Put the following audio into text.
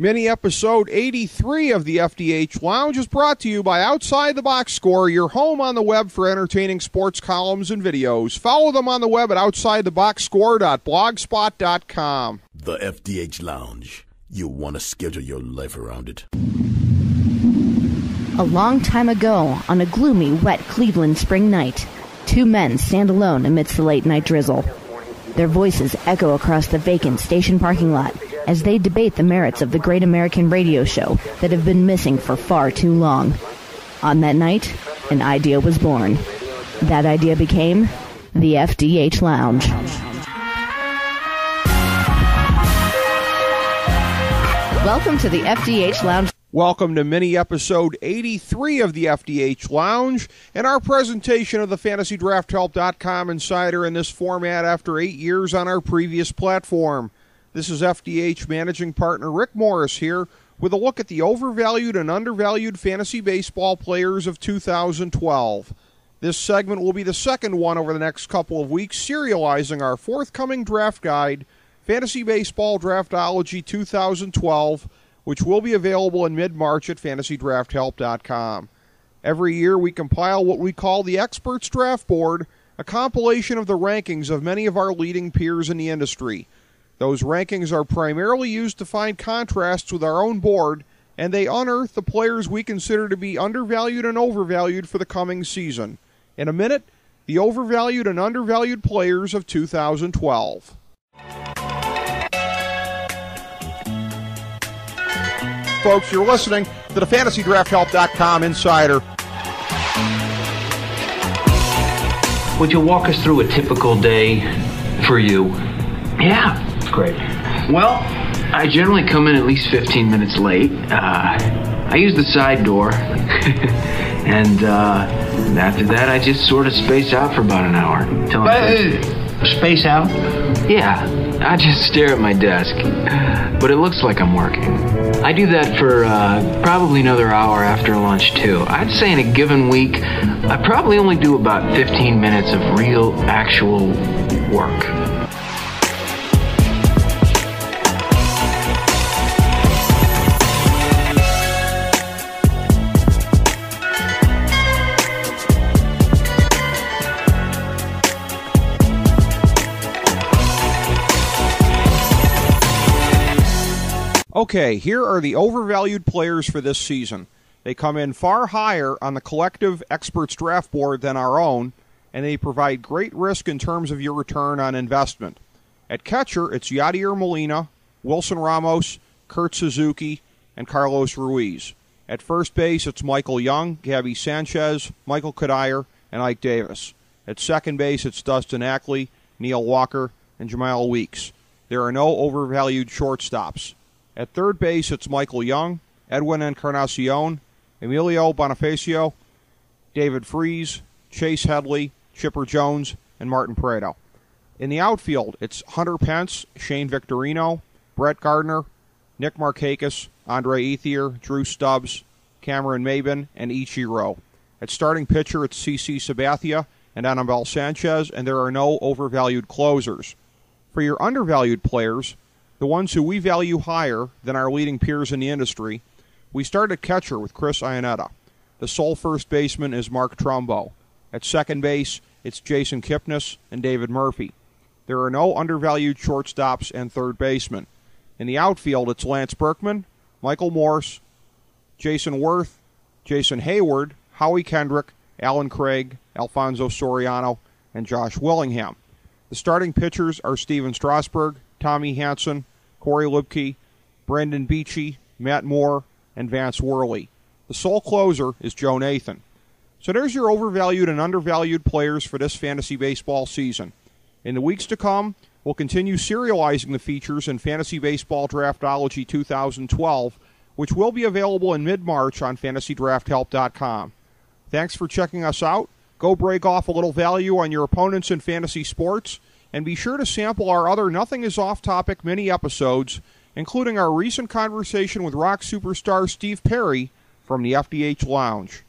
Mini episode 83 of the FDH Lounge is brought to you by Outside the Box Score, your home on the web for entertaining sports columns and videos. Follow them on the web at OutsideTheBoxScore.blogspot.com. The FDH Lounge. You want to schedule your life around it. A long time ago, on a gloomy, wet Cleveland spring night, two men stand alone amidst the late-night drizzle. Their voices echo across the vacant station parking lot as they debate the merits of the great American radio show that have been missing for far too long. On that night, an idea was born. That idea became the FDH Lounge. Welcome to the FDH Lounge. Welcome to mini episode 83 of the FDH Lounge and our presentation of the FantasyDraftHelp.com Insider in this format after 8 years on our previous platform. This is FDH Managing Partner Rick Morris here with a look at the overvalued and undervalued fantasy baseball players of 2012. This segment will be the second one over the next couple of weeks, serializing our forthcoming draft guide, Fantasy Baseball Draftology 2012, which will be available in mid-March at FantasyDraftHelp.com. Every year we compile what we call the Experts Draft Board, a compilation of the rankings of many of our leading peers in the industry. Those rankings are primarily used to find contrasts with our own board, and they unearth the players we consider to be undervalued and overvalued for the coming season. In a minute, the overvalued and undervalued players of 2012. Folks, you're listening to the FantasyDraftHelp.com Insider. Would you walk us through a typical day for you? Yeah, it's great. Well, I generally come in at least 15 minutes late. I use the side door. And after that, I just sort of space out for about an hour. Space out? Yeah, I just stare at my desk. But it looks like I'm working. I do that for probably another hour after lunch, too. I'd say in a given week, I probably only do about 15 minutes of real, actual work. Okay, here are the overvalued players for this season. They come in far higher on the collective experts draft board than our own, and they provide great risk in terms of your return on investment. At catcher, it's Yadier Molina, Wilson Ramos, Kurt Suzuki, and Carlos Ruiz. At first base, it's Michael Young, Gabby Sanchez, Michael Kadire, and Ike Davis. At second base, it's Dustin Ackley, Neil Walker, and Jamal Weeks. There are no overvalued shortstops. At third base, it's Michael Young, Edwin Encarnacion, Emilio Bonifacio, David Freese, Chase Headley, Chipper Jones, and Martin Prado. In the outfield, it's Hunter Pence, Shane Victorino, Brett Gardner, Nick Markakis, Andre Ethier, Drew Stubbs, Cameron Maben, and Ichiro. At starting pitcher, it's CC Sabathia and Anibal Sanchez, and there are no overvalued closers. For your undervalued players, the ones who we value higher than our leading peers in the industry, we start at catcher with Chris Iannetta. The sole first baseman is Mark Trumbo. At second base, it's Jason Kipnis and David Murphy. There are no undervalued shortstops and third basemen. In the outfield, it's Lance Berkman, Michael Morse, Jason Worth, Jason Hayward, Howie Kendrick, Alan Craig, Alfonso Soriano, and Josh Willingham. The starting pitchers are Steven Strasburg, Tommy Hanson, Corey Lubke, Brendan Beachy, Matt Moore, and Vance Worley. The sole closer is Joe Nathan. So there's your overvalued and undervalued players for this fantasy baseball season. In the weeks to come, we'll continue serializing the features in Fantasy Baseball Draftology 2012, which will be available in mid-March on FantasyDraftHelp.com. Thanks for checking us out. Go break off a little value on your opponents in fantasy sports, and be sure to sample our other Nothing is Off-Topic mini episodes, including our recent conversation with rock superstar Steve Perry from the FDH Lounge.